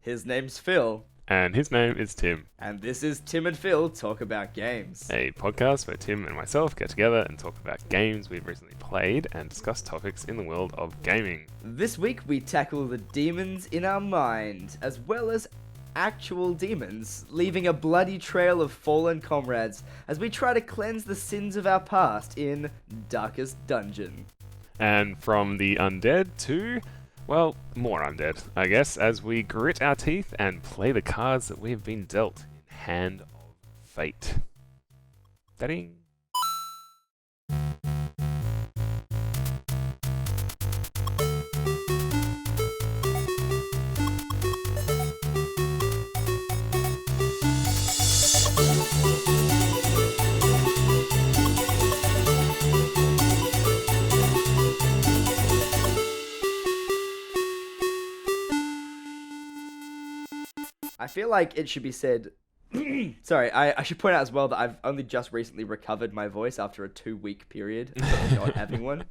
His name's Phill, And his name is Tim, and this is Tim and Phill Talk About Games. a podcast where Tim and myself get together and talk about games we've recently played and discuss topics in the world of gaming. This week we tackle the demons in our mind, as well as actual demons, leaving a bloody trail of fallen comrades as we try to cleanse the sins of our past in Darkest Dungeon. And from the undead to, well, more undead, I guess, as we grit our teeth and play the cards that we have been dealt in Hand of Fate. Da-ding. I feel like it should be said... Sorry, I should point out as well that I've only just recently recovered my voice after a 2-week period of not having one.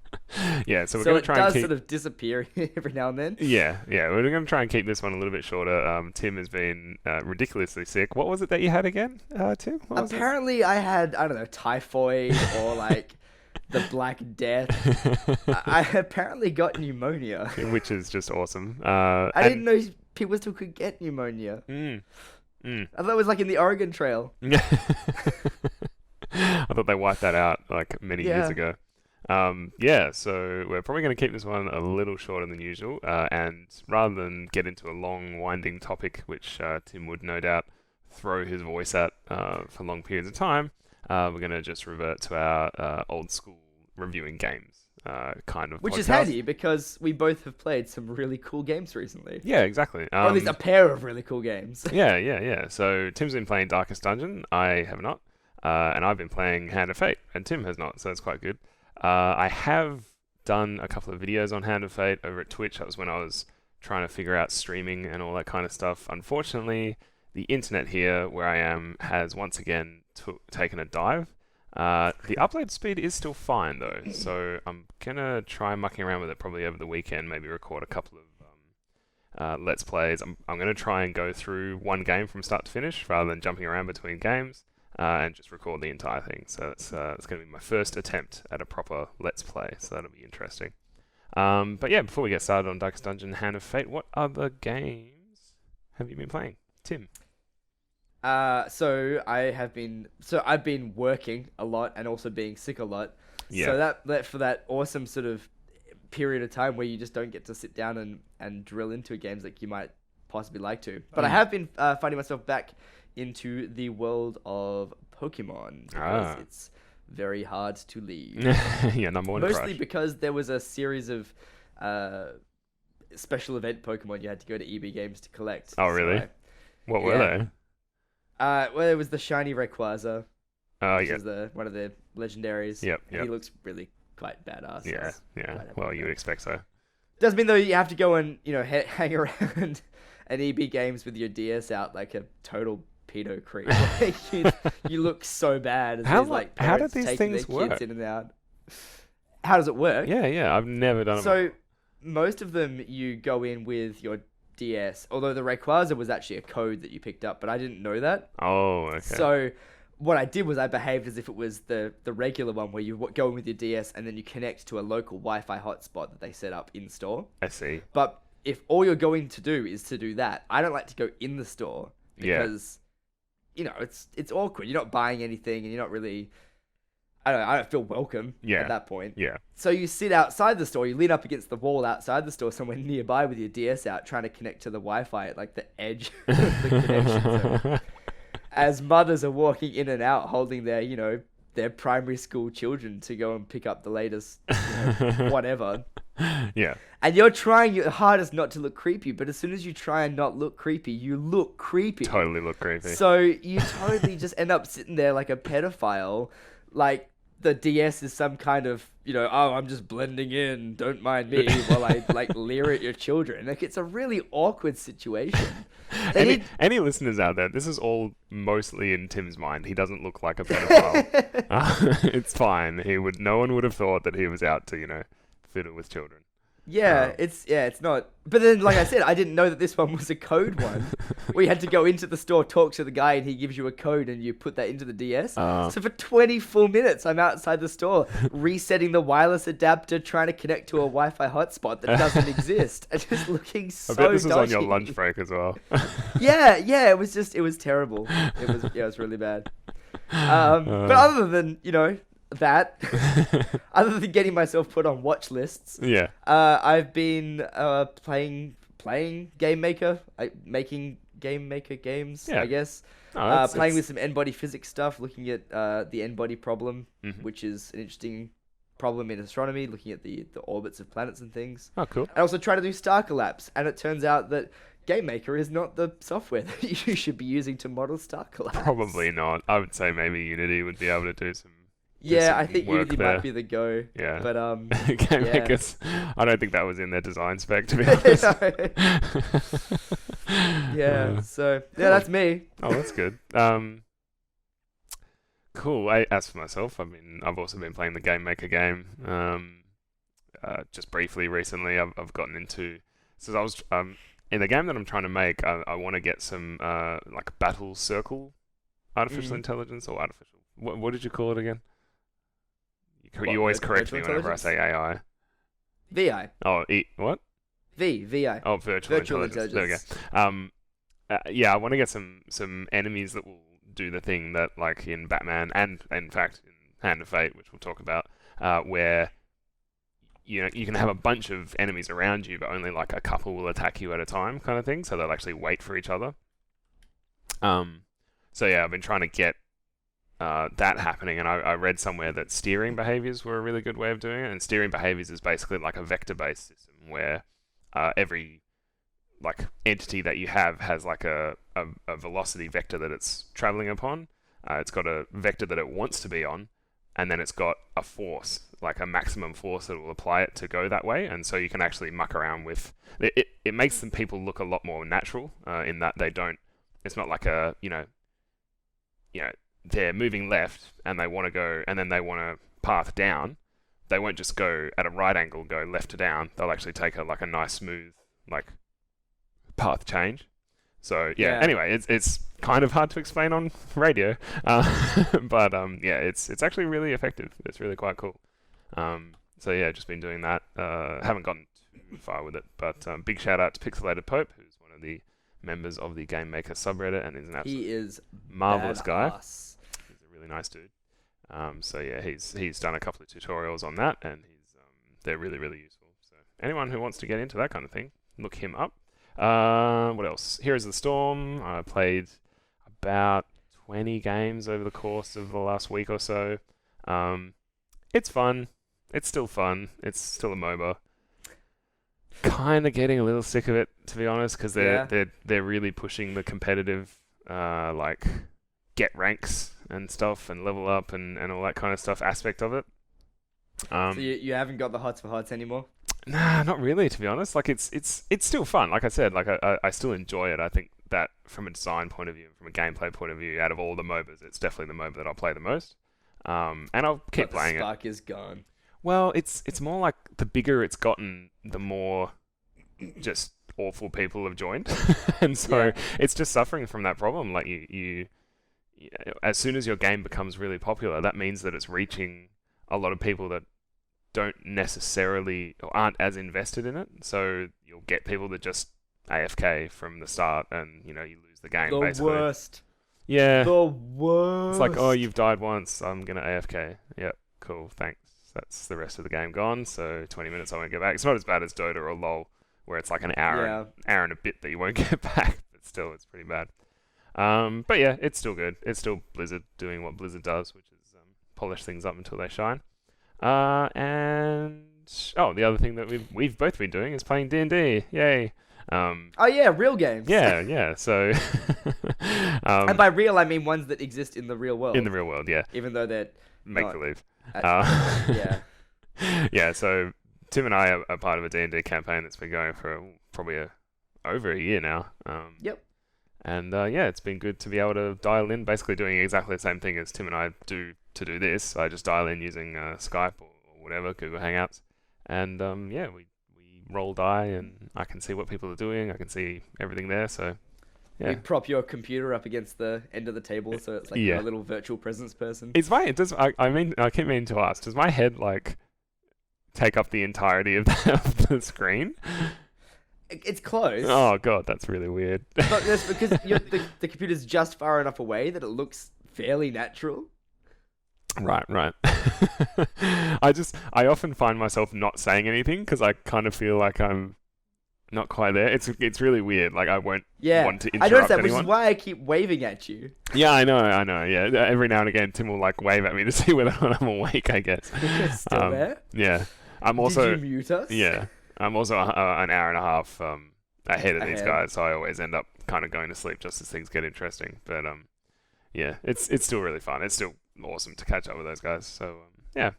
Yeah, so we're So going it to try does and keep... sort of disappear every now and then. Yeah, we're going to try and keep this one a little bit shorter. Tim has been ridiculously sick. What was it that you had again, Tim? What was it? Apparently I had, I don't know, typhoid or like the Black Death. I apparently got pneumonia. Which is just awesome. I didn't know people still could get pneumonia. I thought it was like in the Oregon Trail. I thought they wiped that out like many years ago. So we're probably going to keep this one a little shorter than usual. And rather than get into a long, winding topic, which Tim would no doubt throw his voice at for long periods of time, we're going to just revert to our old school reviewing games kind of Which is podcast. handy because we both have played some really cool games recently. Yeah, exactly. Or at least a pair of really cool games. Yeah. So Tim's been playing Darkest Dungeon. I have not. And I've been playing Hand of Fate, and Tim has not, so that's quite good. I have done a couple of videos on Hand of Fate over at Twitch. That was when I was trying to figure out streaming and all that kind of stuff. Unfortunately, the internet here, where I am, has once again taken a dive. The upload speed is still fine, though, so I'm going to try mucking around with it probably over the weekend, maybe record a couple of Let's Plays. I'm going to try and go through one game from start to finish, rather than jumping around between games. And just record the entire thing. So it's going to be my first attempt at a proper Let's Play, so that'll be interesting. But yeah, before we get started on Darkest Dungeon, Hand of Fate, what other games have you been playing, Tim? I've been working a lot and also being sick a lot. Yeah. So that for that awesome sort of period of time where you just don't get to sit down and drill into games like you might possibly like to. But I have been finding myself back into the world of Pokemon because it's very hard to leave. Yeah, number one Mostly crush. because there was a series of special event Pokemon you had to go to EB Games to collect. Oh, really? What were they? Well, it was the shiny Rayquaza, which Yeah. is one of the legendaries. Yep. And he looks really quite badass. Yeah. Well, you would expect so. Doesn't mean though you have to go and hang around at EB Games with your DS out like a total pedo creep. Like, you look so bad. As How how do these things work? Kids in and out. How does it work? Yeah. I've never done it. So most of them you go in with your DS, although the Rayquaza was actually a code that you picked up, but I didn't know that. Oh, okay. So what I did was I behaved as if it was the regular one where you go in with your DS and then you connect to a local Wi-Fi hotspot that they set up in store. I see. But if all you're going to do is to do that, I don't like to go in the store because it's awkward. You're not buying anything and you're not really... I don't feel welcome at that point. Yeah. So you sit outside the store, you lean up against the wall outside the store somewhere nearby with your DS out, trying to connect to the Wi-Fi at like the edge of the connection zone. As mothers are walking in and out holding their primary school children to go and pick up the latest whatever. Yeah. And you're trying your hardest not to look creepy, but as soon as you try and not look creepy, you look creepy. Totally look creepy. So you totally just end up sitting there like a pedophile, like the DS is some kind of, I'm just blending in, don't mind me, while I like leer at your children. Like it's a really awkward situation. Any listeners out there, this is all mostly in Tim's mind. He doesn't look like a pedophile. It's fine. No one would have thought that he was out to, fiddle with children. It's not. But then, like I said, I didn't know that this one was a code one. We had to go into the store, talk to the guy, and he gives you a code, and you put that into the DS. So for 20 full minutes, I'm outside the store resetting the wireless adapter, trying to connect to a Wi-Fi hotspot that doesn't exist, and just looking so I bet this was on your dodgy. lunch break as well. Yeah, it was terrible. It was really bad. But other than that, other than getting myself put on watch lists, I've been playing Game Maker, making Game Maker games, I guess. Playing with some n-body physics stuff, looking at the n-body problem, which is an interesting problem in astronomy, looking at the orbits of planets and things. Oh, cool. And also trying to do star collapse, and it turns out that Game Maker is not the software that you should be using to model star collapse. Probably not. I would say maybe Unity would be able to do some. I think Unity might be the go. Yeah. But Game Makers, I don't think that was in their design spec, to be honest. So that's me. Oh, that's good. Cool. As for myself, I've also been playing the Game Maker game. Just briefly recently, I've gotten into. So I was in the game that I'm trying to make. I want to get some like battle circle artificial intelligence or artificial. What did you call it again? You always correct me whenever I say AI. VI. Oh, what? VI. Oh, virtual intelligence. There we go. I want to get some enemies that will do the thing that, like in Batman and in fact in Hand of Fate, which we'll talk about, where you can have a bunch of enemies around you, but only like a couple will attack you at a time, kind of thing. So they'll actually wait for each other. I've been trying to get that happening, and I read somewhere that steering behaviors were a really good way of doing it. And steering behaviors is basically like a vector-based system where every like entity that you have has like a velocity vector that it's traveling upon. It's got a vector that it wants to be on, and then it's got a force, like a maximum force that will apply it to go that way. And so you can actually muck around with it. It makes some people look a lot more natural in that they don't. It's not like a they're moving left and they want to go, and then they want to path down. They won't just go at a right angle, go left to down. They'll actually take a nice smooth like path change. So anyway, it's kind of hard to explain on radio, but it's actually really effective. It's really quite cool. Just been doing that. Haven't gotten too far with it, but big shout out to Pixelated Pope, who's one of the members of the Game Maker subreddit, and is an absolute marvelous guy. He's a really nice dude. He's done a couple of tutorials on that, and they're really, really useful. So anyone who wants to get into that kind of thing, look him up. What else? Heroes of the Storm. I played about 20 games over the course of the last week or so. It's fun. It's still fun. It's still a MOBA. Kind of getting a little sick of it, to be honest, because they're really pushing the competitive like get ranks and stuff and level up and all that kind of stuff aspect of it. So you haven't got the hots for hots anymore? Nah, not really, to be honest. Like it's still fun. Like I said, like I still enjoy it. I think that from a design point of view, from a gameplay point of view, out of all the MOBAs, it's definitely the MOBA that I'll play the most. And I'll keep playing it. The spark is gone. Well, it's more like the bigger it's gotten, the more just awful people have joined, and so it's just suffering from that problem. Like you, as soon as your game becomes really popular, that means that it's reaching a lot of people that don't necessarily or aren't as invested in it. So you'll get people that just AFK from the start, and you lose the game. Basically. Worst. Yeah. The worst. It's like, oh, you've died once. I'm gonna AFK. Yep. Cool. Thanks. That's the rest of the game gone. So 20 minutes I won't get back. It's not as bad as Dota or LoL, where it's like an hour and a bit that you won't get back. But still, it's pretty bad. But yeah, it's still good. It's still Blizzard doing what Blizzard does, which is polish things up until they shine. And the other thing that we've both been doing is playing D&D. Yay! Real games. Yeah. So, and by real, I mean ones that exist in the real world. In the real world, yeah. Even though they're make believe. Yeah. So Tim and I are part of a D&D campaign that's been going for probably over a year now. Yep. And it's been good to be able to dial in, basically doing exactly the same thing as Tim and I do to do this. I just dial in using Skype or whatever, Google Hangouts, and we roll die and I can see what people are doing. I can see everything there. So You yeah, prop your computer up against the end of the table, so it's like Yeah. you're a little virtual presence person. it does. I mean, I keep meaning to ask. Does my head like take up the entirety of of the screen? It's close. Oh god, that's really weird. But that's because the computer's just far enough away that it looks fairly natural. Right. I often find myself not saying anything because I kind of feel like I'm not quite there. It's really weird. Like I won't want to I interrupt noticed that, which anyone. is why I keep waving at you. Yeah, I know. Yeah, every now and again, Tim will like wave at me to see whether or not I'm awake. I guess. Still there? Yeah, I'm also. Did you mute us? Yeah, I'm also an hour and a half ahead of these Ahead. guys, so I always end up kind of going to sleep just as things get interesting. But yeah, it's still really fun. It's still awesome to catch up with those guys. So yeah.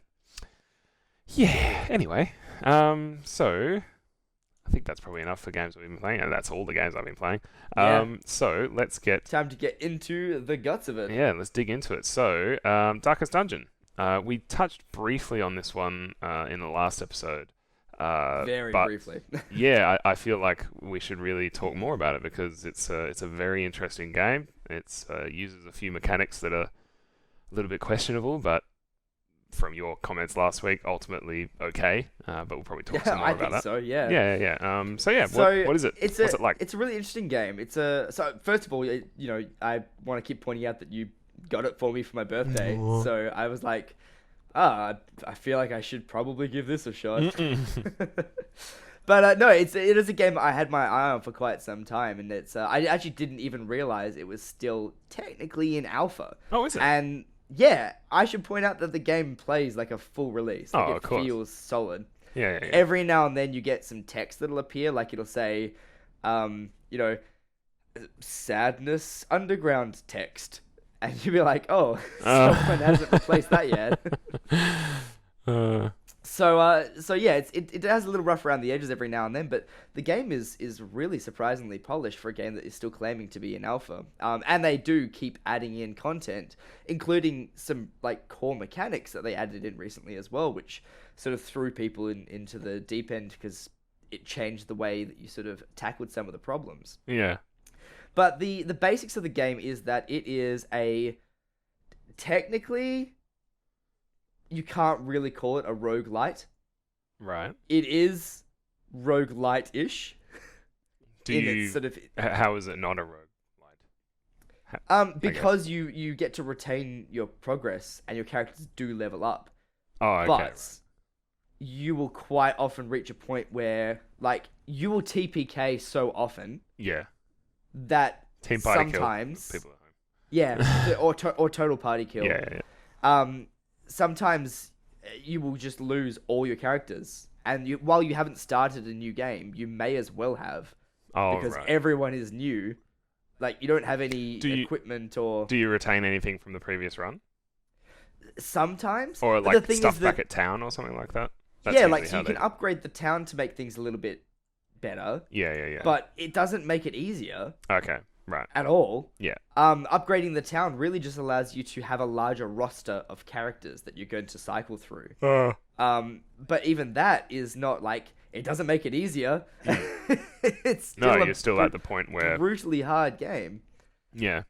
Anyway, so I think that's probably enough for games we've been playing, and that's all the games I've been playing. Yeah. So let's get Time to get into the guts of it. let's dig into it. So Darkest Dungeon. We touched briefly on this one in the last episode. Very but briefly. yeah, I feel like we should really talk more about it because it's a very interesting game. It's uses a few mechanics that are a little bit questionable, but from your comments last week, ultimately okay. But we'll probably talk some more I about think that. so. Yeah. Yeah. So yeah, So what is it? What's it like? It's a really interesting game. So first of all, I want to keep pointing out that you got it for me for my birthday. Aw. So I was like, I feel like I should probably give this a shot. But no, it is a game I had my eye on for quite some time, and I actually didn't even realize it was still technically in alpha. Oh, is it? And yeah, I should point out that the game plays like a full release. Like Oh, it of course. feels solid. Yeah. Every now and then you get some text that'll appear, like it'll say, sadness underground text. And you'll be like, oh, someone hasn't replaced that yet. So yeah, it has a little rough around the edges every now and then, but the game is really surprisingly polished for a game that is still claiming to be in alpha. And they do keep adding in content, including some like core mechanics that they added in recently as well, which sort of threw people into the deep end because it changed the way that you sort of tackled some of the problems. Yeah. But the basics of the game is that it is technically, you can't really call it a roguelite. Right. It is roguelite-ish. How is it not a roguelite? Because you get to retain your progress and your characters do level up. Oh, okay. But you will quite often reach a point where, like, you will TPK so often Yeah. that Team party sometimes... kill people at home. Yeah, or total party kill. Yeah. Sometimes you will just lose all your characters, and while you haven't started a new game, you may as well have, because right. everyone is new. Like, you don't have any equipment or... Do you retain anything from the previous run? Sometimes. Or But like the thing stuff is back that, at town or something like that? That's yeah, usually like, so how you can upgrade the town to make things a little bit better. Yeah. But it doesn't make it easier Okay, right. at all. Yeah. Upgrading the town really just allows you to have a larger roster of characters that you're going to cycle through. But even that is not like, it doesn't make it easier. It's still you're still at the point where... brutally hard game. Yeah.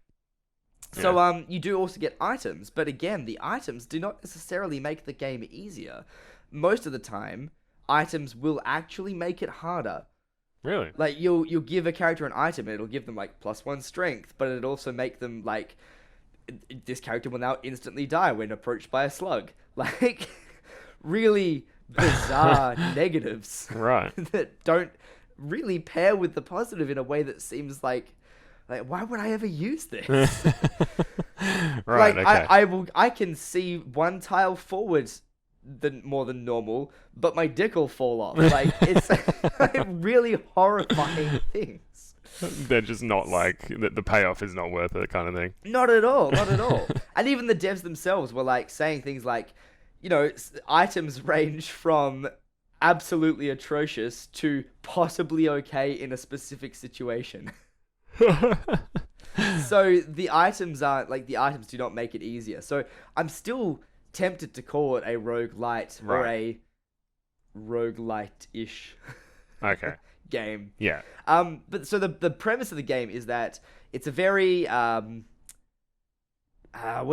So you do also get items, but again, the items do not necessarily make the game easier. Most of the time, items will actually make it harder. Really? Like, you'll give a character an item, and it'll give them, like, +1 strength, but it'll also make them, like, this character will now instantly die when approached by a slug. Like, really bizarre negatives. Right. That don't really pair with the positive in a way that seems like why would I ever use this? Right, like, okay. I can see one tile forward more than normal, but my dick will fall off. Like, it's like really horrifying things. They're just not like... The payoff is not worth it kind of thing. Not at all. And even the devs themselves were like saying things like, items range from absolutely atrocious to possibly okay in a specific situation. So the items do not make it easier. So I'm still tempted to call it a roguelite or a roguelite-ish. Okay. game. Yeah. But so the premise of the game is that it's a very what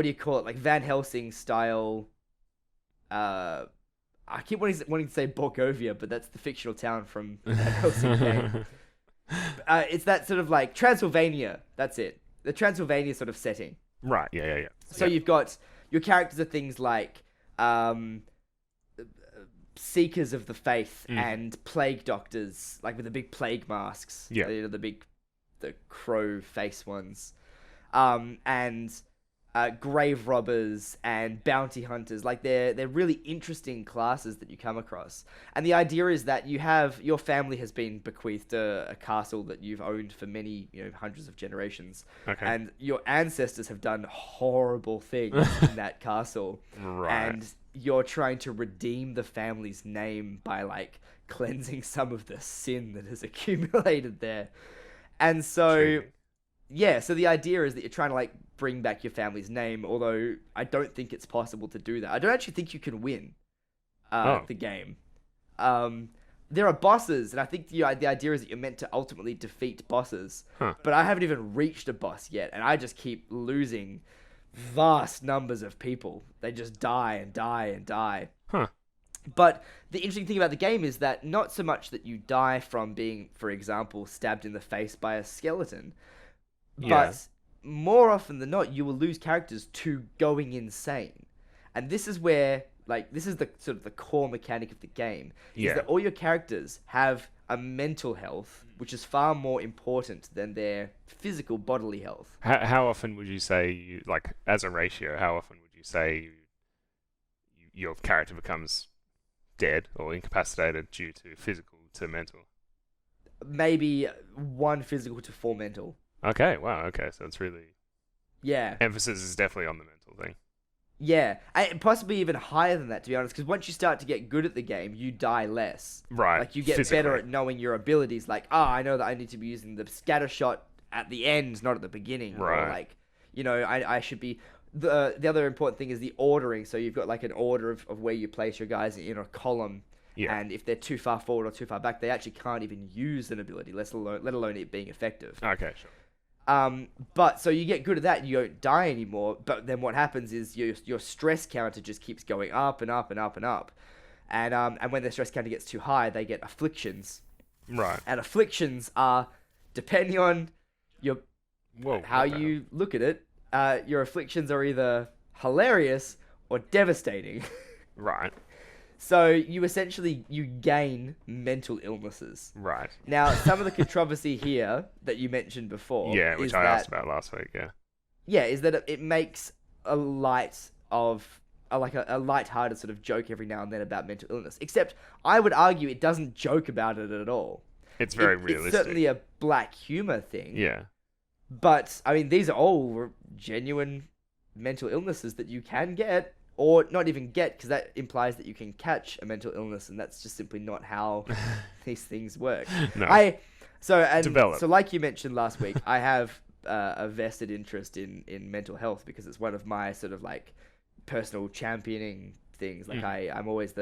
do you call it? Like Van Helsing style. I keep wanting to say Borgovia, but that's the fictional town from Van Helsing game. It's that sort of like Transylvania. That's it. The Transylvania sort of setting. Right. Yeah. So you've got your characters are things like seekers of the faith and plague doctors, like with the big plague masks. Yeah. The crow face ones. And grave robbers and bounty hunters. Like they're really interesting classes that you come across. And the idea is that your family has been bequeathed a castle that you've owned for many, hundreds of generations. Okay. And your ancestors have done horrible things in that castle. Right. And you're trying to redeem the family's name by like cleansing some of the sin that has accumulated there. And so Intriguing. yeah, so the idea is that you're trying to like bring back your family's name, although I don't think it's possible to do that. I don't actually think you can win the game. There are bosses, and I think the idea is that you're meant to ultimately defeat bosses. Huh. But I haven't even reached a boss yet, and I just keep losing vast numbers of people. They just die and die and die. Huh. But the interesting thing about the game is that not so much that you die from being, for example, stabbed in the face by a skeleton, but more often than not, you will lose characters to going insane. And this is where, like, this is the sort of the core mechanic of the game, is that all your characters have a mental health, which is far more important than their physical bodily health. How often would you say, like, as a ratio, how often would you say your character becomes dead or incapacitated due to physical to mental? Maybe 1 physical to 4 mental. Okay, wow, okay, so it's really... Yeah. Emphasis is definitely on the mental thing. Yeah, and possibly even higher than that, to be honest, because once you start to get good at the game, you die less. Right. Like, you get better at knowing your abilities, like, I know that I need to be using the scatter shot at the end, not at the beginning. Right. Or, like, I should be... The other important thing is the ordering, so you've got, like, an order of where you place your guys in a column. Yeah. And if they're too far forward or too far back, they actually can't even use an ability, let alone it being effective. Okay, sure. But so you get good at that and you don't die anymore, but then what happens is your stress counter just keeps going up and up and up and up. And when the stress counter gets too high, they get afflictions. Right. And afflictions are, depending on how you look at it, your afflictions are either hilarious or devastating. Right. So you gain mental illnesses. Right. Now, some of the controversy here that you mentioned before, Yeah, which I asked about last week. Yeah. Yeah, is that it makes a light-hearted sort of joke every now and then about mental illness. Except I would argue it doesn't joke about it at all. It's very realistic. It's certainly a black humor thing. Yeah. But I mean, these are all genuine mental illnesses that you can get. Or not even get, because that implies that you can catch a mental illness, and that's just simply not how these things work. No. So like you mentioned last week, I have a vested interest in mental health because it's one of my sort of like personal championing things. Like I'm always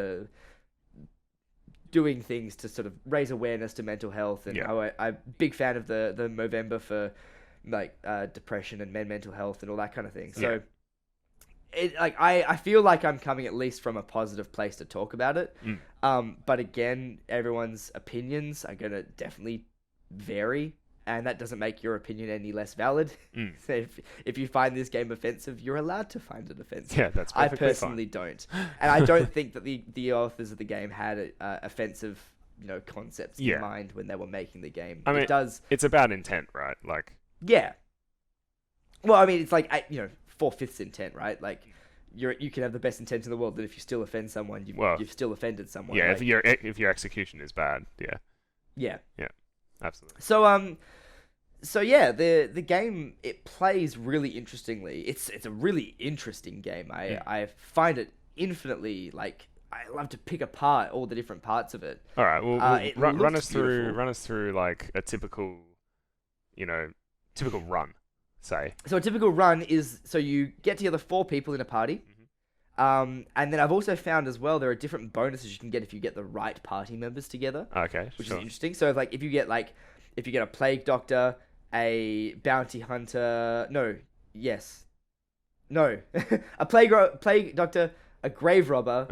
doing things to sort of raise awareness to mental health, and I'm a big fan of the Movember for like depression and mental health and all that kind of thing. So. I feel like I'm coming at least from a positive place to talk about it. But again, everyone's opinions are going to definitely vary, and that doesn't make your opinion any less valid. So if you find this game offensive, you're allowed to find it offensive. Yeah, that's I perfectly personally don't. And I don't think that the authors of the game had offensive concepts in mind when they were making the game. I mean, it's about intent, right? Like... Yeah. Well, I mean, it's like, 4/5 intent, right? Like, you can have the best intent in the world, but if you still offend someone, you've still offended someone. Yeah, like, if your execution is bad, yeah. Yeah. Yeah, absolutely. So yeah, the game, it plays really interestingly. It's a really interesting game. I find it infinitely, like, I love to pick apart all the different parts of it. All right, well, run us beautiful. through like a typical run. Say. So a typical run is, so you get together 4 people in a party. And then I've also found as well there are different bonuses you can get if you get the right party members together, Okay, which sure. is interesting. So like if you get a plague doctor, a bounty hunter, a plague doctor, a grave robber,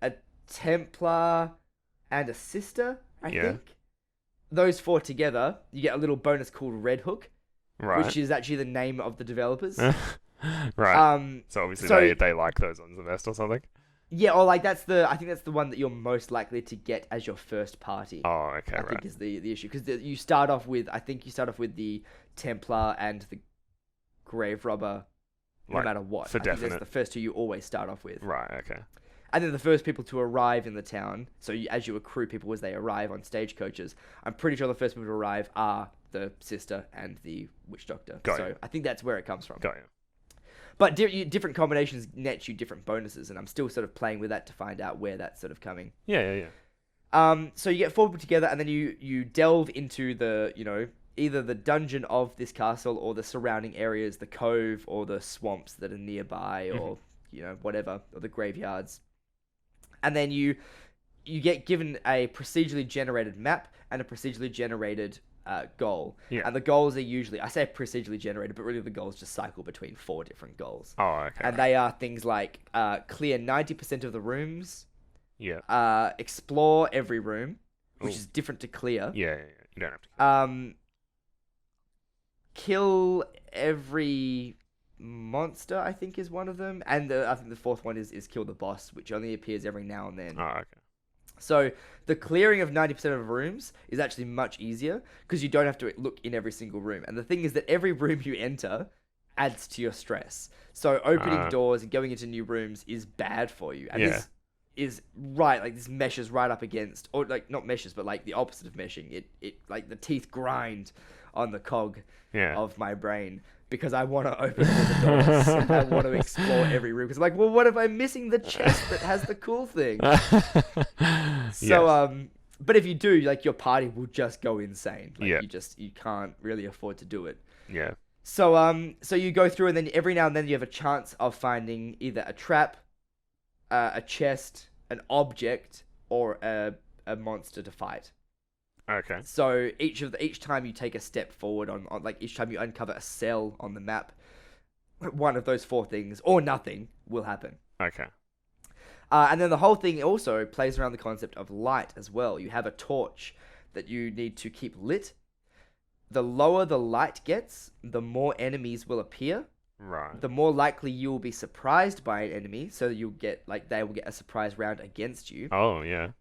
a Templar, and a sister, I Yeah. think. Those four together, you get a little bonus called Red Hook, Right. which is actually the name of the developers. Right. So obviously they like those ones the best or something. Yeah, or like I think that's the one that you're most likely to get as your first party. Oh, okay, I right. think is the issue because you start off with the Templar and the Grave Robber, no Like, matter what. for I think definite. that's the first two you always start off with. Right, okay. And then the first people to arrive in the town, so as you accrue people as they arrive on stagecoaches, I'm pretty sure the first people to arrive are the sister and the witch doctor. Got so you. I think that's where it comes from. Got you. But different combinations net you different bonuses, and I'm still sort of playing with that to find out where that's sort of coming. Yeah. So you get four people together, and then you delve into the, either the dungeon of this castle or the surrounding areas, the cove or the swamps that are nearby, or whatever, or the graveyards. And then you get given a procedurally generated map and a procedurally generated goal. Yeah. And the goals are usually, I say procedurally generated, but really the goals just cycle between 4 different goals. Oh, okay. And they are things like clear 90% of the rooms, Yeah. explore every room, which Ooh. is different to clear. Yeah. You don't have to. Kill every monster, I think, is one of them. And I think the fourth one is kill the boss, which only appears every now and then. Oh, okay. So the clearing of 90% of rooms is actually much easier because you don't have to look in every single room. And the thing is that every room you enter adds to your stress. So opening doors and going into new rooms is bad for you. And this is right, like this meshes right up against, or like not meshes, but like the opposite of meshing. It like the teeth grind on the cog of my brain because I want to open all the doors and I want to explore every room. Because I'm like, well, what if I'm missing the chest that has the cool thing? So, but if you do, like your party will just go insane. Like you can't really afford to do it. Yeah. So, so you go through and then every now and then you have a chance of finding either a trap, a chest, an object, or a monster to fight. Okay. So each time you take a step forward on like each time you uncover a cell on the map, one of those four things or nothing will happen. Okay. And then the whole thing also plays around the concept of light as well. You have a torch that you need to keep lit. The lower the light gets, the more enemies will appear. Right. The more likely you will be surprised by an enemy, so you'll get they will get a surprise round against you. Oh, yeah.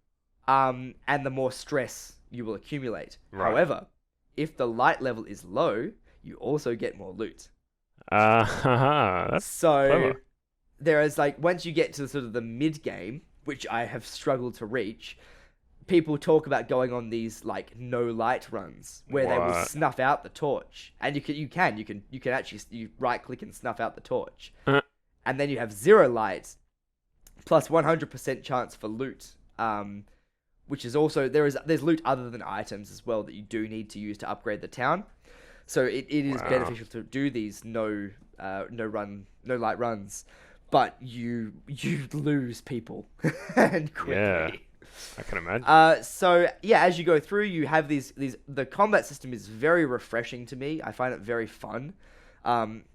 And the more stress you will accumulate. Right. However, if the light level is low, you also get more loot. That's So clever. there is like once you get to sort of the mid game, which I have struggled to reach, people talk about going on these like no light runs where they will What? snuff out the torch, and you can actually you right click and snuff out the torch, and then you have 0 light plus 100% chance for loot. Which is also there's loot other than items as well that you do need to use to upgrade the town. So it is beneficial to do these no light runs, but you lose people and quickly. Yeah. I can imagine. So yeah, as you go through, you have these. The combat system is very refreshing to me. I find it very fun.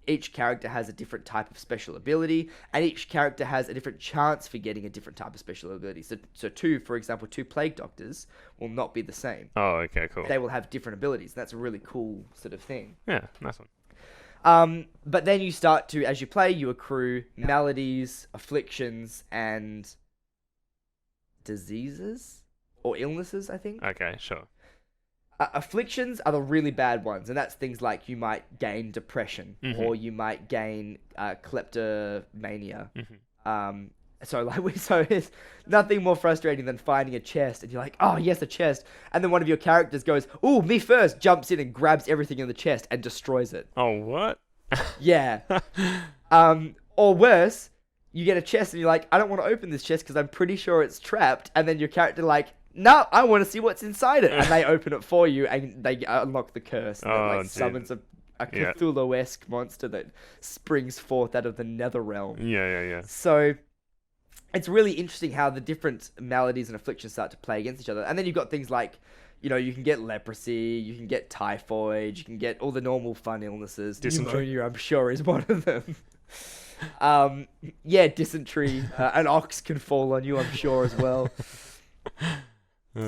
Each character has a different type of special ability, and each character has a different chance for getting a different type of special ability. So for example, 2 plague doctors will not be the same. Oh, okay, cool. They will have different abilities. That's a really cool sort of thing. Yeah, nice one. But then you start to, as you play, you accrue maladies, afflictions, and diseases or illnesses, I think. Okay, sure. Afflictions are the really bad ones, and that's things like you might gain depression or you might gain kleptomania. So it's nothing more frustrating than finding a chest and you're like, oh yes, a chest, and then one of your characters goes, "Ooh, me first," jumps in and grabs everything in the chest and destroys it. Oh, what? Yeah. Or worse, you get a chest and you're like, "I don't want to open this chest because I'm pretty sure it's trapped," and then your character like, "No, I want to see what's inside it," and they open it for you and they unlock the curse and it summons a Cthulhu-esque monster that springs forth out of the nether realm. Yeah. So it's really interesting how the different maladies and afflictions start to play against each other. And then you've got things like, you can get leprosy, you can get typhoid, you can get all the normal fun illnesses. Dysentery. Pneumonia, I'm sure, is one of them. Yeah, dysentery. An ox can fall on you, I'm sure, as well.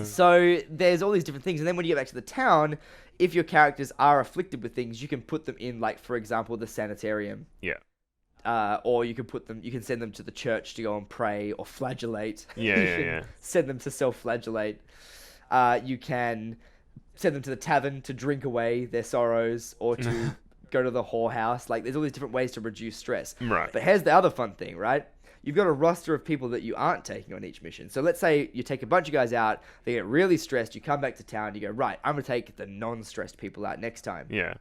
So there's all these different things. And then when you get back to the town, if your characters are afflicted with things, you can put them in, like, for example, the sanitarium. Yeah. Or you can send them to the church to go and pray or flagellate. Yeah. Send them to self-flagellate. You can send them to the tavern to drink away their sorrows or to go to the whorehouse. Like, there's all these different ways to reduce stress. Right. But here's the other fun thing, right? You've got a roster of people that you aren't taking on each mission. So let's say you take a bunch of guys out, they get really stressed, you come back to town, you go, right, I'm going to take the non-stressed people out next time. Yeah.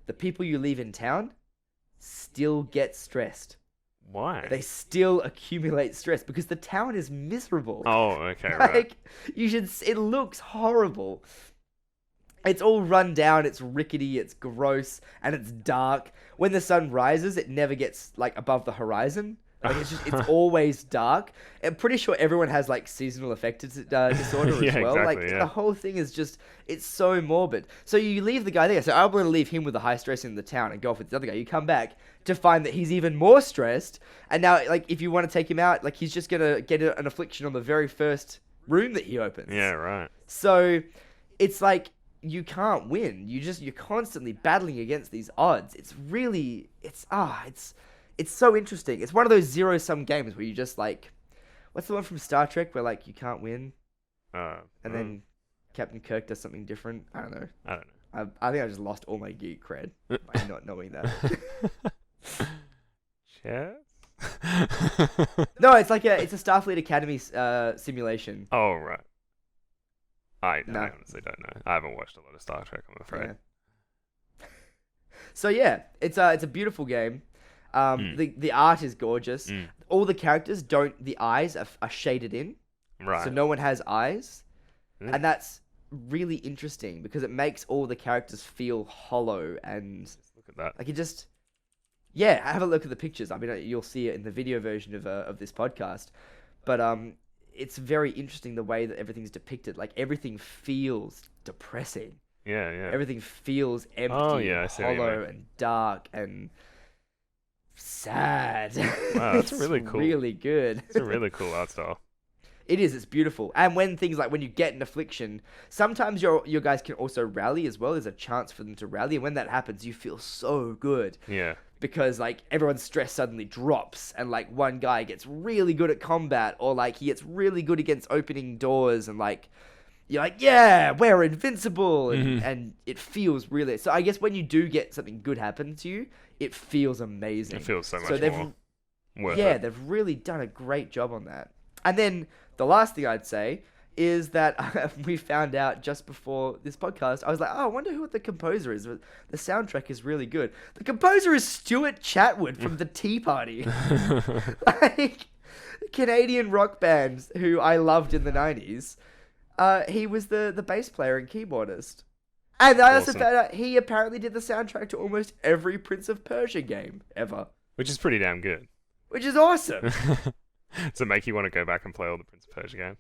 The people you leave in town still get stressed. Why? They still accumulate stress because the town is miserable. Oh, okay, right. Like, it looks horrible. It's all run down, it's rickety, it's gross, and it's dark. When the sun rises, it never gets, like, above the horizon. Like, it's always dark. I'm pretty sure everyone has, like, seasonal affective disorder as well. Exactly, Like, the whole thing is just, it's so morbid. So you leave the guy there. So I'm going to leave him with the high stress in the town and go off with the other guy. You come back to find that he's even more stressed. And now, like, if you want to take him out, like, he's just going to get an affliction on the very first room that he opens. Yeah, right. So it's like, you can't win. You're constantly battling against these odds. It's so interesting. It's one of those zero-sum games where you just, like, what's the one from Star Trek where, like, you can't win? And then Captain Kirk does something different? I don't know. I think I just lost all my geek cred by not knowing that. Chess? No, it's a Starfleet Academy simulation. Oh, right. I No. honestly don't know. I haven't watched a lot of Star Trek, I'm afraid. Yeah. So yeah, it's a beautiful game. The art is gorgeous. All the characters the eyes are shaded in. Right. So no one has eyes. Mm. And that's really interesting because it makes all the characters feel hollow and Look at that. like it just, yeah, have a look at the pictures. I mean, you'll see it in the video version of this podcast, but it's very interesting the way that everything's depicted. Like, everything feels depressing. Yeah. Everything feels empty, Oh, yeah, I see what you hollow, mean. and dark and sad. Wow, that's It's really cool. Really good. It's a really cool art style. It is. It's beautiful. And when things like when you get an affliction, sometimes your guys can also rally as well. There's a chance for them to rally, and when that happens, you feel so good. Yeah. Because, like, everyone's stress suddenly drops, and, like, one guy gets really good at combat, or, like, he gets really good against opening doors, and, like, you're like, yeah, we're invincible, and it feels really... So I guess when you do get something good happen to you, it feels amazing. It feels so much more worth yeah, it. they've really done a great job on that. And then the last thing I'd say is that we found out just before this podcast, I was like, oh, I wonder who the composer is. The soundtrack is really good. The composer is Stuart Chatwood from The Tea Party. Like, Canadian rock band who I loved in the 90s. He was the bass player and keyboardist. And I also found out he apparently did the soundtrack to almost every Prince of Persia game ever. Which is pretty damn good. Which is awesome. Does it make you want to go back and play all the Prince of Persia games?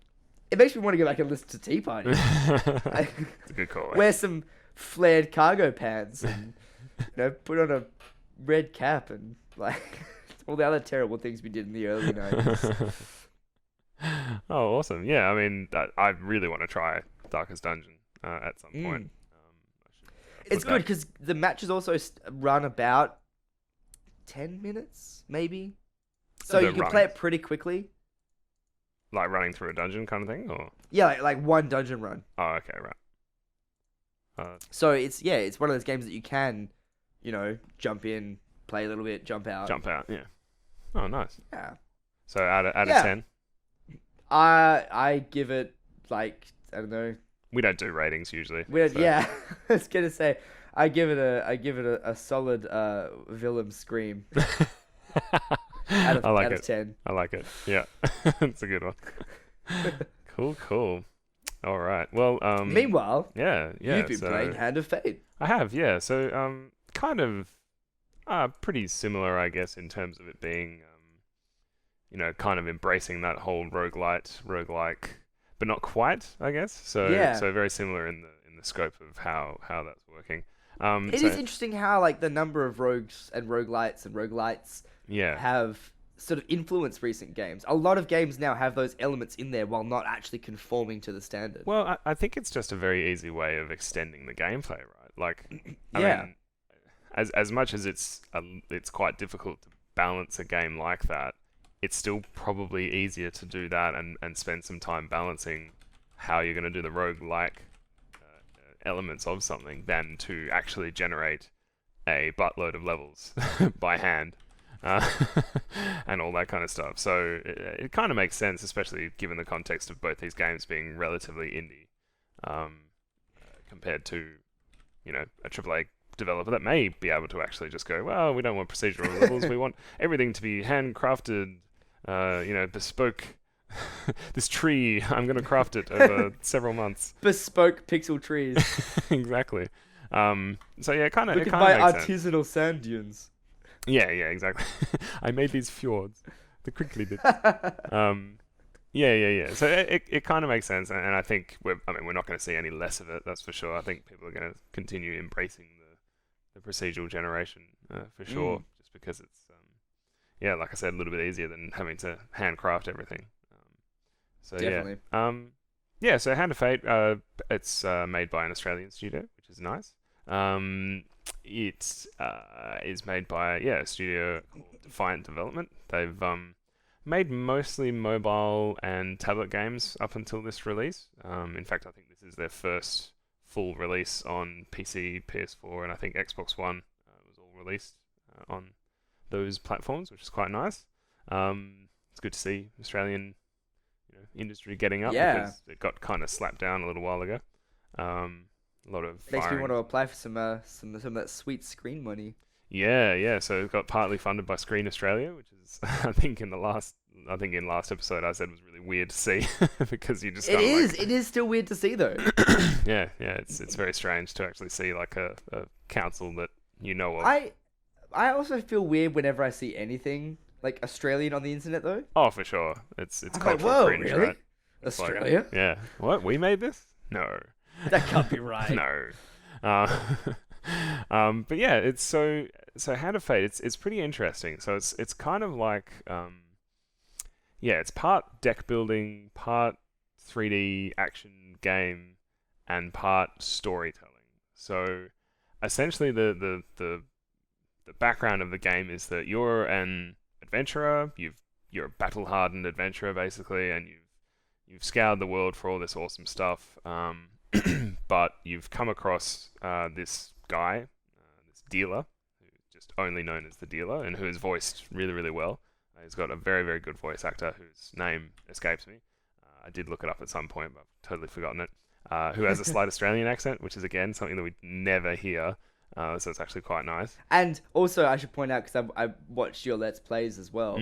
It makes me want to go back and listen to Tea Party. It's a good call. Wear some flared cargo pants and, put on a red cap and, like, all the other terrible things we did in the early 90s. Oh, awesome. Yeah, I mean, I really want to try Darkest Dungeon at some point. It's good because the matches also run about 10 minutes, maybe. So you can play it pretty quickly. Like running through a dungeon kind of thing? Or Yeah, like one dungeon run. Oh, okay, right. So it's one of those games that you can, jump in, play a little bit, jump out. Jump out, yeah. Oh, nice. Yeah. So out of 10? I give it, like, I don't know. We don't do ratings usually. Yeah, I was gonna say I give it a solid Willem scream. Out of 10. I like it. Yeah, it's a good one. Cool. All right. Well, meanwhile, yeah. You've been playing Hand of Fate. I have, yeah. So, kind of, pretty similar, I guess, in terms of it being, kind of embracing that whole roguelike, but not quite, I guess. So Yeah. so very similar in the scope of how that's working. It is interesting how like the number of rogues and roguelites Yeah. have sort of influenced recent games. A lot of games now have those elements in there while not actually conforming to the standard. Well, I think it's just a very easy way of extending the gameplay, right? Like, I Yeah. mean, as much as it's quite difficult to balance a game like that, it's still probably easier to do that and spend some time balancing how you're going to do the roguelike elements of something than to actually generate a buttload of levels by hand. Uh, and all that kind of stuff. So it kind of makes sense, especially given the context of both these games being relatively indie, compared to, a AAA developer that may be able to actually just go, well, we don't want procedural levels, we want everything to be handcrafted, bespoke. This tree, I'm going to craft it over several months. Bespoke pixel trees. Exactly. So yeah, kind of. We can buy artisanal sand dunes. Yeah, exactly. I made these fjords, the crinkly bits. Yeah. So it kind of makes sense, and I think we're not going to see any less of it. That's for sure. I think people are going to continue embracing the procedural generation for sure, just because it's like I said, a little bit easier than having to handcraft everything. So Definitely. yeah. So Hand of Fate, it's made by an Australian studio, which is nice. It is made by a studio called Defiant Development. They've made mostly mobile and tablet games up until this release. In fact, I think this is their first full release on PC, PS4, and I think Xbox One was all released on those platforms, which is quite nice. It's good to see Australian industry getting up because it got kind of slapped down a little while ago. A lot of makes me want to apply for some of that sweet screen money. Yeah. So it got partly funded by Screen Australia, which is I think in last episode I said was really weird to see because you just it is still weird to see though. yeah. It's very strange to actually see like a council that of. I also feel weird whenever I see anything like Australian on the internet though. Oh, for sure. It's cultural like, whoa, cringe, really? right? Australia? Like, yeah. What? We made this? No. That can't be right. No. But yeah, it's so Hand of Fate. It's pretty interesting. So it's kind of like it's part deck building, part 3D action game, and part storytelling. So essentially, the background of the game is that you're an adventurer. You're a battle hardened adventurer basically, and you've scoured the world for all this awesome stuff. But you've come across this guy, this dealer, who's just only known as the dealer, and who is voiced really, really well. He's got a very, very good voice actor whose name escapes me. I did look it up at some point, but I've totally forgotten it. Who has a slight Australian accent, which is, again, something that we never hear. So it's actually quite nice. And also, I should point out, because I watched your Let's Plays as well,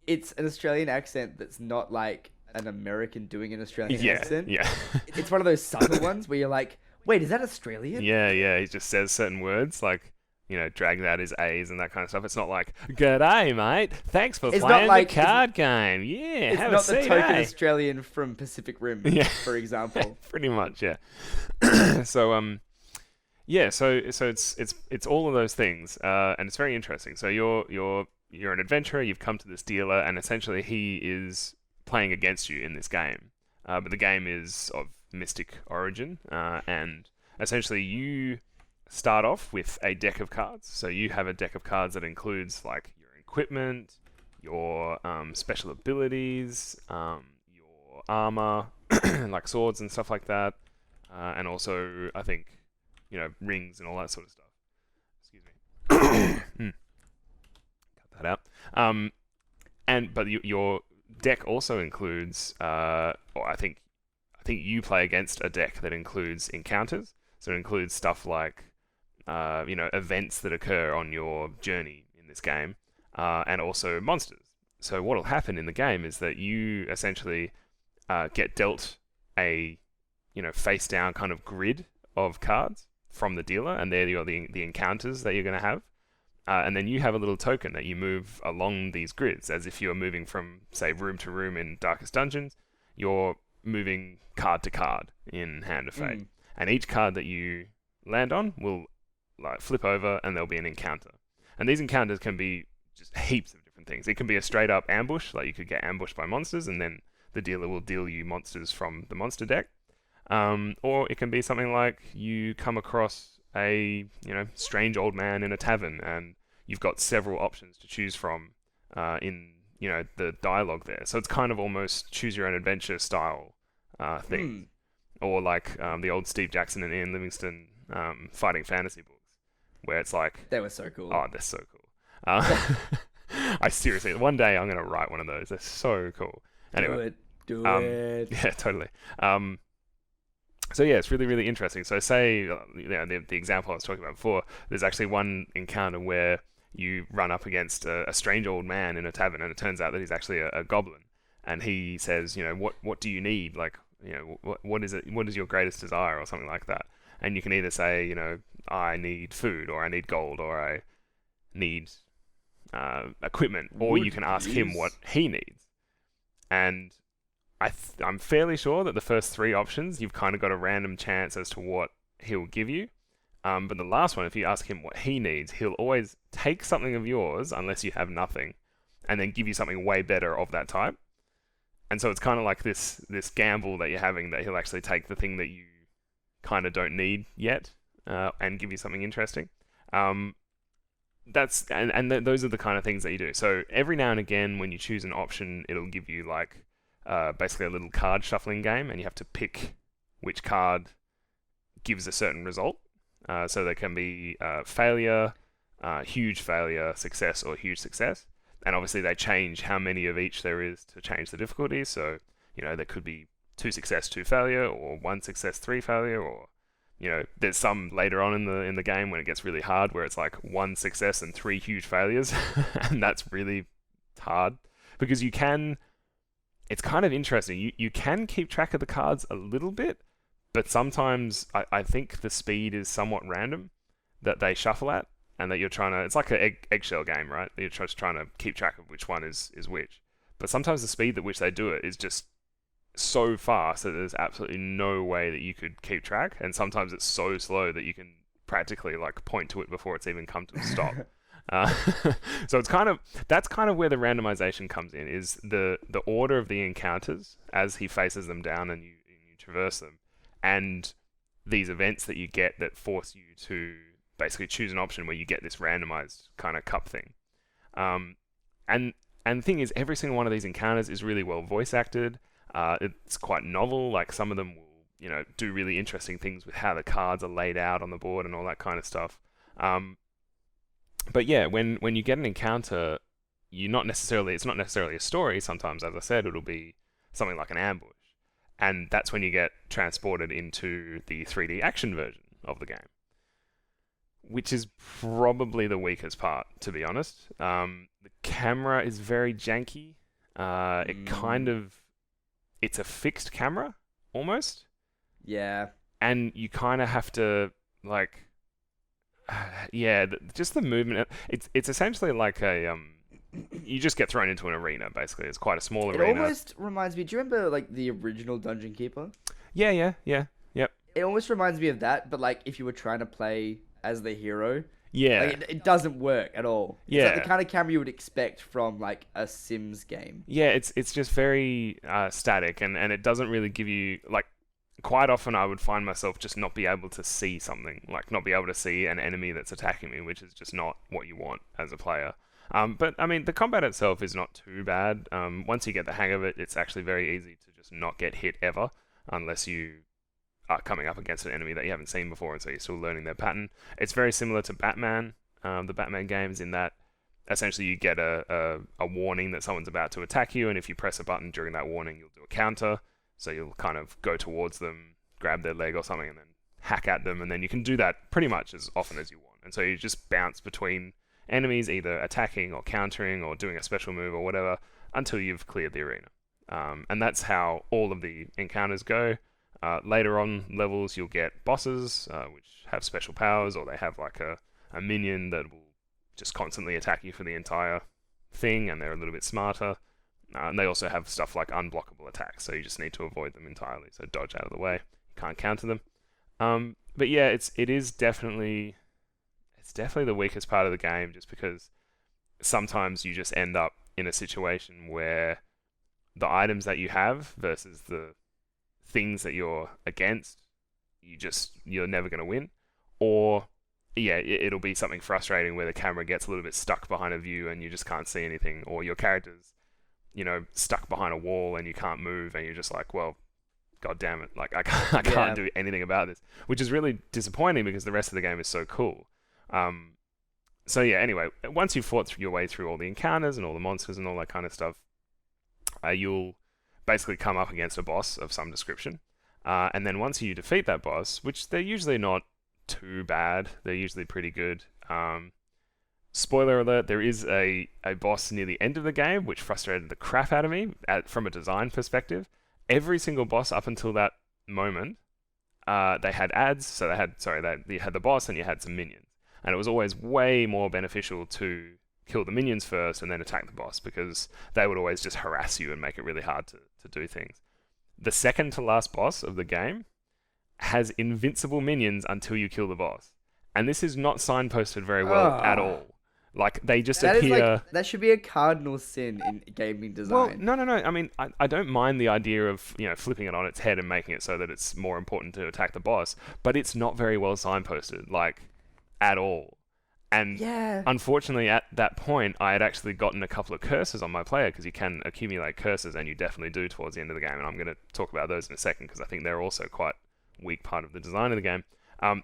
it's an Australian accent that's not like an American doing an Australian accent. Yeah. It's one of those subtle ones where you're like, wait, is that Australian? Yeah. He just says certain words like, drags out his A's and that kind of stuff. It's not like, "G'day, mate. Thanks for playing the card game. Yeah, it's have not a seat, the token eh?" Australian from Pacific Rim, for example. Pretty much, yeah. So it's all of those things, and it's very interesting. So you're an adventurer. You've come to this dealer, and essentially he is playing against you in this game. But the game is of mystic origin, and essentially you start off with a deck of cards. So you have a deck of cards that includes like your equipment, your special abilities, your armor, like swords and stuff like that, and also I think rings and all that sort of stuff. Excuse me. Cut that out. But your deck also includes, or I think you play against a deck that includes encounters. So it includes stuff like, events that occur on your journey in this game, and also monsters. So what will happen in the game is that you essentially get dealt a, face down kind of grid of cards from the dealer, and they're the encounters that you're going to have. and then you have a little token that you move along these grids as if you are moving from, say, room to room in Darkest Dungeons. You're moving card to card in Hand of Fate. And each card that you land on will like flip over and there'll be an encounter. And these encounters can be just heaps of different things. It can be a straight up ambush, like you could get ambushed by monsters and then the dealer will deal you monsters from the monster deck. Or it can be something like you come across a strange old man in a tavern and you've got several options to choose from in the dialogue there. So it's kind of almost choose your own adventure style thing. Or like the old Steve Jackson and Ian Livingstone fighting fantasy books, where it's like... They were so cool. Oh, they're so cool. I seriously, one day I'm going to write one of those. They're so cool. Anyway, Do it. Yeah, totally. So yeah, it's really, really interesting. So say, the example I was talking about before, there's actually one encounter where you run up against a strange old man in a tavern, and it turns out that he's actually a goblin. And he says, what do you need? Like, what is it? What is your greatest desire, or something like that? And you can either say, I need food, or I need gold, or I need equipment, or you can ask him what he needs. And I'm fairly sure that the first three options, you've kind of got a random chance as to what he'll give you. But the last one, if you ask him what he needs, he'll always take something of yours, unless you have nothing, and then give you something way better of that type. And so it's kind of like this gamble that you're having, that he'll actually take the thing that you kind of don't need yet and give you something interesting. Those are the kind of things that you do. So every now and again, when you choose an option, it'll give you like basically a little card shuffling game, and you have to pick which card gives a certain result. So there can be failure, huge failure, success, or huge success. And obviously they change how many of each there is to change the difficulty. So, there could be 2 success, 2 failure, or 1 success, 3 failure, or, there's some later on in the game when it gets really hard where it's like 1 success and 3 huge failures. And that's really hard because it's kind of interesting. You can keep track of the cards a little bit, but sometimes I think the speed is somewhat random that they shuffle at. And that you're trying to... It's like an eggshell game, right? You're just trying to keep track of which one is which. But sometimes the speed at which they do it is just so fast that there's absolutely no way that you could keep track. And sometimes it's so slow that you can practically like point to it before it's even come to a stop. So that's kind of where the randomization comes in, is the order of the encounters as he faces them down and you traverse them. And these events that you get that force you to basically choose an option where you get this randomized kind of cup thing. And the thing is, every single one of these encounters is really well voice acted. It's quite novel. Like some of them will, do really interesting things with how the cards are laid out on the board and all that kind of stuff. But yeah, when you get an encounter, it's not necessarily a story. Sometimes, as I said, it'll be something like an ambush. And that's when you get transported into the 3D action version of the game, which is probably the weakest part, to be honest. The camera is very janky. It's a fixed camera, almost. Yeah. And you kind of have to, like... just the movement. It's essentially like you just get thrown into an arena, basically. It's quite a small arena. It almost reminds me... Do you remember, like, the original Dungeon Keeper? Yeah. Yep. It almost reminds me of that, but, like, if you were trying to play as the hero... Yeah. Like, it doesn't work at all. It's Yeah. like the kind of camera you would expect from, like, a Sims game. Yeah, it's just very static, and it doesn't really give you... Like, quite often I would find myself just not be able to see something. Like, not be able to see an enemy that's attacking me, which is just not what you want as a player. But, I mean, the combat itself is not too bad. Once you get the hang of it, it's actually very easy to just not get hit ever, unless you are coming up against an enemy that you haven't seen before, and so you're still learning their pattern. It's very similar to Batman, the Batman games, in that essentially you get a warning that someone's about to attack you, and if you press a button during that warning, you'll do a counter. So you'll kind of go towards them, grab their leg or something, and then hack at them, and then you can do that pretty much as often as you want. And so you just bounce between enemies, either attacking or countering or doing a special move or whatever, until you've cleared the arena. And that's how all of the encounters go. Later on levels, you'll get bosses, which have special powers, or they have like a minion that will just constantly attack you for the entire thing, and they're a little bit smarter. And they also have stuff like unblockable attacks, so you just need to avoid them entirely. So dodge out of the way. You can't counter them. But yeah, it is definitely the weakest part of the game, just because sometimes you just end up in a situation where the items that you have versus the things that you're against, you're never going to win. Or yeah, it'll be something frustrating where the camera gets a little bit stuck behind a view and you just can't see anything, or your character's stuck behind a wall and you can't move, and you're just like, well, god damn it, like I can't do anything about this, which is really disappointing because the rest of the game is so cool. So yeah, anyway, once you've fought your way through all the encounters and all the monsters and all that kind of stuff, you'll basically come up against a boss of some description. And then once you defeat that boss, which they're usually not too bad, they're usually pretty good. Spoiler alert, there is a boss near the end of the game which frustrated the crap out of me from a design perspective. Every single boss up until that moment, they had ads, so they had the boss and you had some minions. And it was always way more beneficial to kill the minions first and then attack the boss, because they would always just harass you and make it really hard to do things. The second to last boss of the game has invincible minions until you kill the boss. And this is not signposted very well at all. Like, they just appear... that should be a cardinal sin in gaming design. Well, no. I mean, I don't mind the idea of, flipping it on its head and making it so that it's more important to attack the boss, but it's not very well signposted, like, at all. And unfortunately, at that point, I had actually gotten a couple of curses on my player, because you can accumulate curses, and you definitely do towards the end of the game, and I'm going to talk about those in a second, because I think they're also quite a weak part of the design of the game.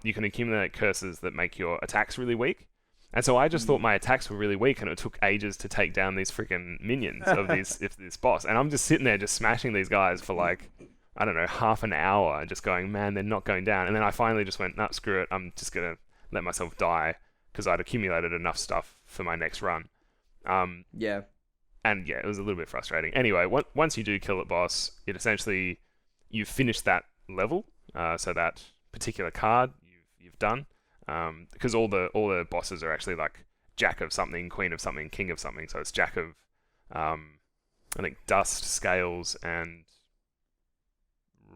You can accumulate curses that make your attacks really weak. And so I just thought my attacks were really weak, and it took ages to take down these freaking minions of this boss. And I'm just sitting there just smashing these guys for like, I don't know, half an hour, and just going, man, they're not going down. And then I finally just went, nah, screw it. I'm just going to let myself die, because I'd accumulated enough stuff for my next run. And yeah, it was a little bit frustrating. Anyway, once you do kill a boss, it essentially, you've finished that level. So that particular card you've done. Because all the bosses are actually like Jack of something, Queen of something, King of something. So it's Jack of, I think, Dust, Scales, and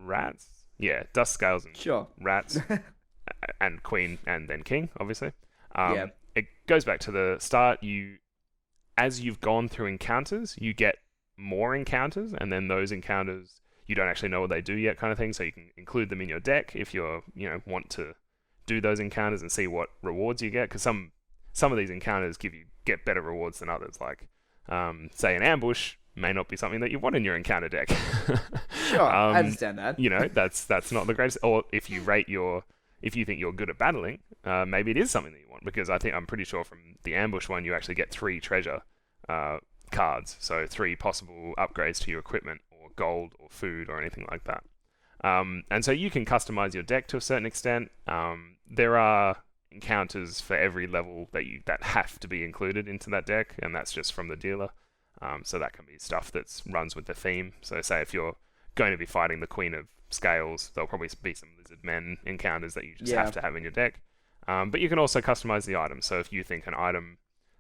Rats. Yeah, Dust, Scales, and Rats, and Queen, and then King, obviously. It goes back to the start. As you've gone through encounters, you get more encounters, and then those encounters you don't actually know what they do yet, kind of thing. So you can include them in your deck if you're want to do those encounters and see what rewards you get, because some of these encounters get better rewards than others. Like, say, an ambush may not be something that you want in your encounter deck. Sure, I understand that. That's not the greatest. Or if you think you're good at battling, maybe it is something that you want, because I'm pretty sure from the ambush one you actually get 3 treasure cards, so 3 possible upgrades to your equipment, or gold, or food, or anything like that. And so you can customize your deck to a certain extent. There are encounters for every level that have to be included into that deck, and that's just from the dealer. So that can be stuff that runs with the theme. So say if you're going to be fighting the Queen of Scales, there'll probably be some Lizard Men encounters that you just have to have in your deck. But you can also customize the item. So if you think an item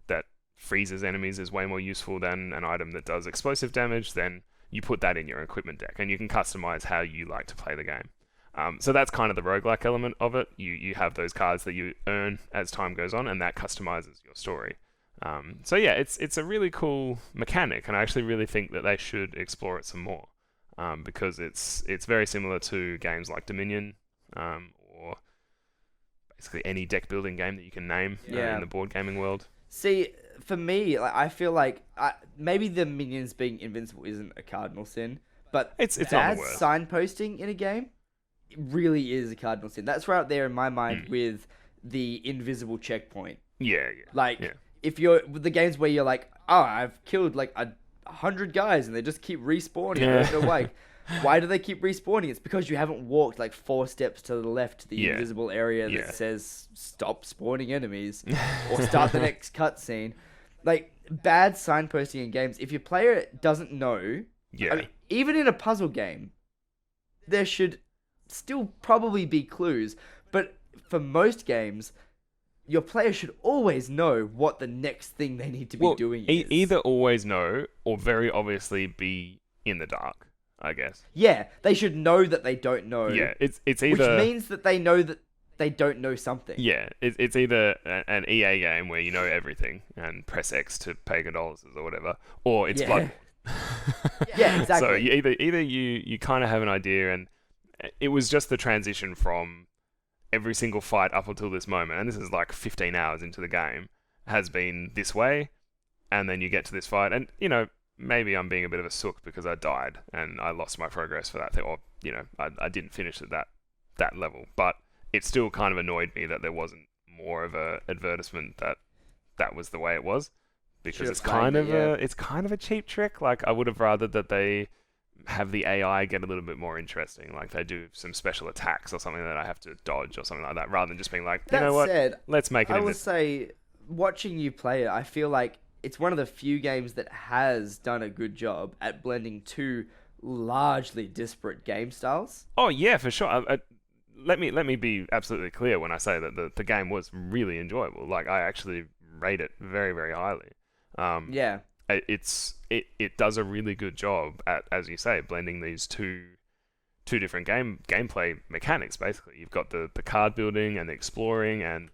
that freezes enemies is way more useful than an item that does explosive damage, then you put that in your equipment deck, and you can customize how you like to play the game. So that's kind of the roguelike element of it. You have those cards that you earn as time goes on, and that customizes your story. So yeah, it's a really cool mechanic, and I actually really think that they should explore it some more, because it's very similar to games like Dominion, or basically any deck building game that you can name in the board gaming world. See, for me, I feel like maybe the minions being invincible isn't a cardinal sin, but it's bad not the worst. Signposting in a game really is a cardinal sin. That's right up there in my mind with the invisible checkpoint. Yeah. If you're with the games where you're like, oh, I've killed like 100 guys and they just keep respawning. I don't know why. Why do they keep respawning? It's because you haven't walked like 4 steps to the left to the invisible area that says stop spawning enemies or start the next cutscene. Like, bad signposting in games, if your player doesn't know, I mean, even in a puzzle game, there should still probably be clues. But for most games, your player should always know what the next thing they need to be doing is. Either always know or very obviously be in the dark, I guess. Yeah, they should know that they don't know. Yeah, it's either... Which means that they know that they don't know something. Yeah, it's either an EA game where you know everything and press X to pay condolences or whatever, or it's Bloodborne. Yeah, exactly. So you kind of have an idea, and it was just the transition from every single fight up until this moment, and this is like 15 hours into the game, has been this way, and then you get to this fight, and, you know, maybe I'm being a bit of a sook because I died, and I lost my progress for that thing, or, you know, I didn't finish at that level, but it still kind of annoyed me that there wasn't more of a advertisement that was the way it was, because it's kind of a cheap trick. Like, I would have rather that they have the AI get a little bit more interesting, like they do some special attacks or something that I have to dodge or something like that, rather than just being like, you know what, let's make it. I will say, watching you play it, I feel like it's one of the few games that has done a good job at blending two largely disparate game styles. Oh yeah, for sure. Let me be absolutely clear when I say that the game was really enjoyable. Like, I actually rate it very, very highly. Yeah. It does a really good job at, as you say, blending these two different gameplay mechanics. Basically, you've got the card building and the exploring and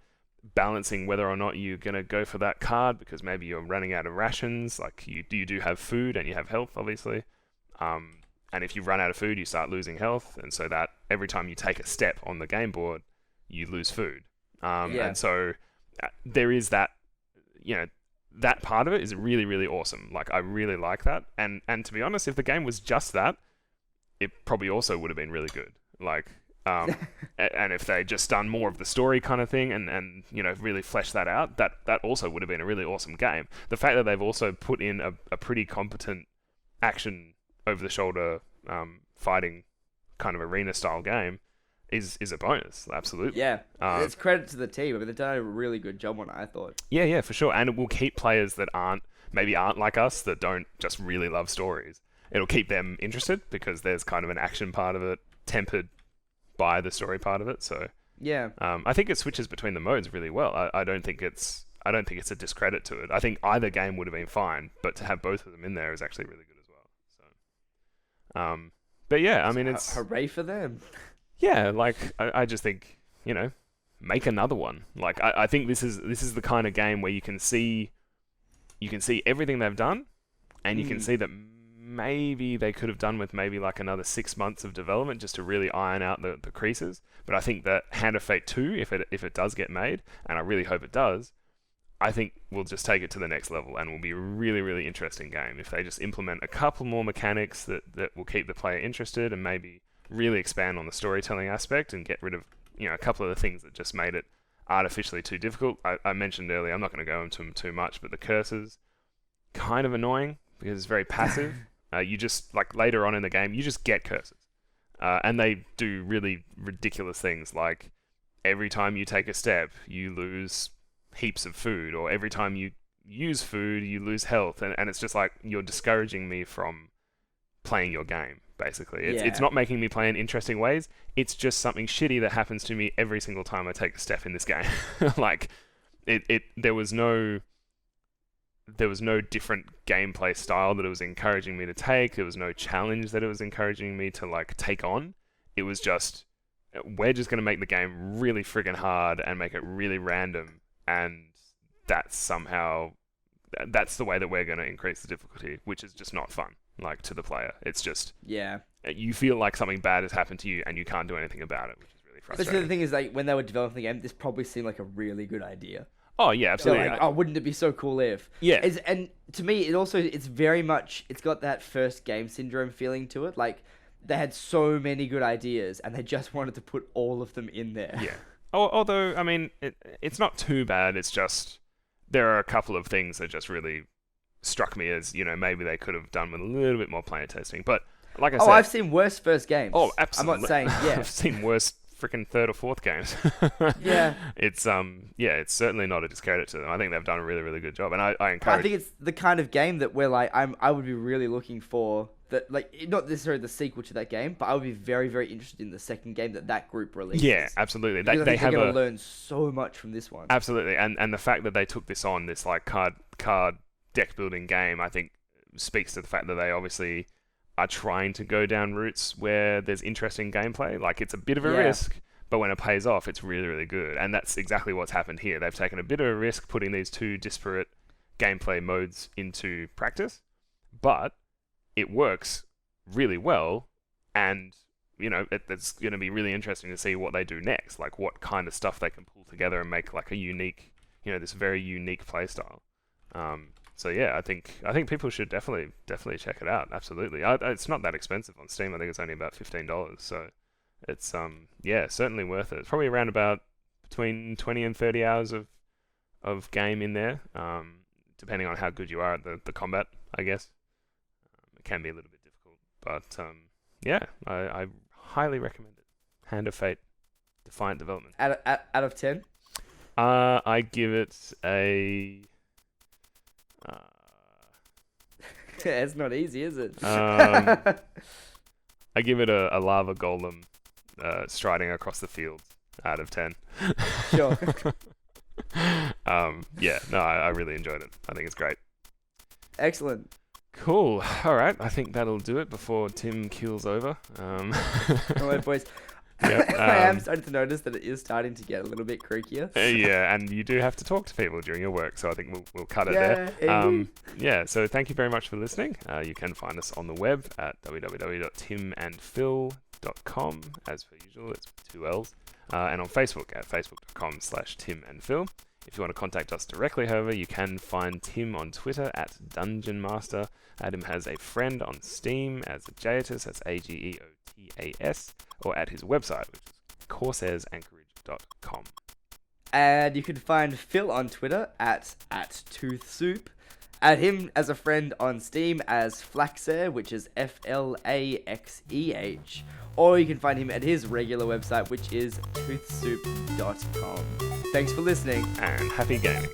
balancing whether or not you're gonna go for that card because maybe you're running out of rations. Like, you do have food and you have health, obviously. And if you run out of food, you start losing health, and so that every time you take a step on the game board, you lose food. And so there is that, you know, that part of it is really, really awesome. Like, I really like that. And to be honest, if the game was just that, it probably also would have been really good. Like, and if they just done more of the story kind of thing and you know, really fleshed that out, that also would have been a really awesome game. The fact that they've also put in a pretty competent action over-the-shoulder fighting kind of arena-style game is a bonus, absolutely. Yeah, it's credit to the team. I mean, they've done a really good job on it, I thought. Yeah, for sure. And it will keep players that aren't like us, that don't just really love stories. It'll keep them interested because there's kind of an action part of it tempered by the story part of it. So yeah, I think it switches between the modes really well. I don't think it's a discredit to it. I think either game would have been fine, but to have both of them in there is actually really good as well. So, but yeah, I mean, it's hooray for them. Yeah, like I just think, you know, make another one. Like, I think this is the kind of game where you can see everything they've done, and you can see that maybe they could have done with maybe like another 6 months of development just to really iron out the creases. But I think that Hand of Fate 2, if it does get made, and I really hope it does, I think we'll just take it to the next level and will be a really, really interesting game if they just implement a couple more mechanics that will keep the player interested and maybe really expand on the storytelling aspect and get rid of, you know, a couple of the things that just made it artificially too difficult. I mentioned earlier, I'm not going to go into them too much, but the curses, kind of annoying because it's very passive. You just, like, later on in the game, you just get curses. And they do really ridiculous things, like every time you take a step, you lose heaps of food, or every time you use food, you lose health. And it's just like, you're discouraging me from playing your game, basically. It's not making me play in interesting ways. It's just something shitty that happens to me every single time I take a step in this game. Like, there was no different gameplay style that it was encouraging me to take. There was no challenge that it was encouraging me to, like, take on. It was just, we're just going to make the game really friggin' hard and make it really random, and that's the way that we're going to increase the difficulty, which is just not fun, like, to the player. It's just, you feel like something bad has happened to you and you can't do anything about it, which is really frustrating. But the thing is, like, when they were developing the game, this probably seemed like a really good idea. Oh yeah, absolutely. Like, oh, wouldn't it be so cool if? Yeah. And to me, it's very much, it's got that first game syndrome feeling to it. Like, they had so many good ideas and they just wanted to put all of them in there. Yeah. Although, I mean, it's not too bad. It's just, there are a couple of things that just really struck me as, you know, maybe they could have done with a little bit more player testing. But like I said... I've seen worse first games. Oh, absolutely. I'm not saying, yeah. I've seen worse freaking third or fourth games. Yeah. It's certainly not a discredit to them. I think they've done a really, really good job, and I I encourage. think it's the kind of game that we're like, I would be really looking for that, like, not necessarily the sequel to that game, but I would be very, very interested in the second game that group releases. Yeah, absolutely. Because I They think have they're going to learn so much from this one. absolutely, and the fact that they took this on, this like card deck building game, I think speaks to the fact that they obviously are trying to go down routes where there's interesting gameplay. Like, it's a bit of a risk, but when it pays off, it's really, really good. And that's exactly what's happened here. They've taken a bit of a risk putting these two disparate gameplay modes into practice, but it works really well. And, you know, it's going to be really interesting to see what they do next. Like, what kind of stuff they can pull together and make like a unique, you know, this very unique playstyle. So yeah, I think people should definitely check it out. Absolutely, it's not that expensive on Steam. I think it's only about $15. So it's certainly worth it. It's probably around about between 20 and 30 hours of game in there, depending on how good you are at the combat. I guess it can be a little bit difficult, but I highly recommend it. Hand of Fate, Defiant Development. Out of 10? I give it a. It's not easy, is it? I give it a lava golem striding across the field out of 10. Sure. I really enjoyed it. I think it's great. Excellent. Cool. All right. I think that'll do it before Tim keels over. All right, boys. Yep, I am starting to notice that it is starting to get a little bit creakier. Yeah, and you do have to talk to people during your work, so I think we'll cut it there. So thank you very much for listening. You can find us on the web at www.timandphill.com. As per usual, it's 2 L's. And on Facebook at facebook.com/timandphill. If you want to contact us directly, however, you can find Tim on Twitter at Dungeon Master. Adam has a friend on Steam as Ageotas, that's Ageotas, or at his website, which is CorsairsAnchorage.com. And you can find Phill on Twitter at ToothSoup. Add him as a friend on Steam as Flaxer, which is Flaxeh. Or you can find him at his regular website, which is toothsoup.com. Thanks for listening. And happy gaming.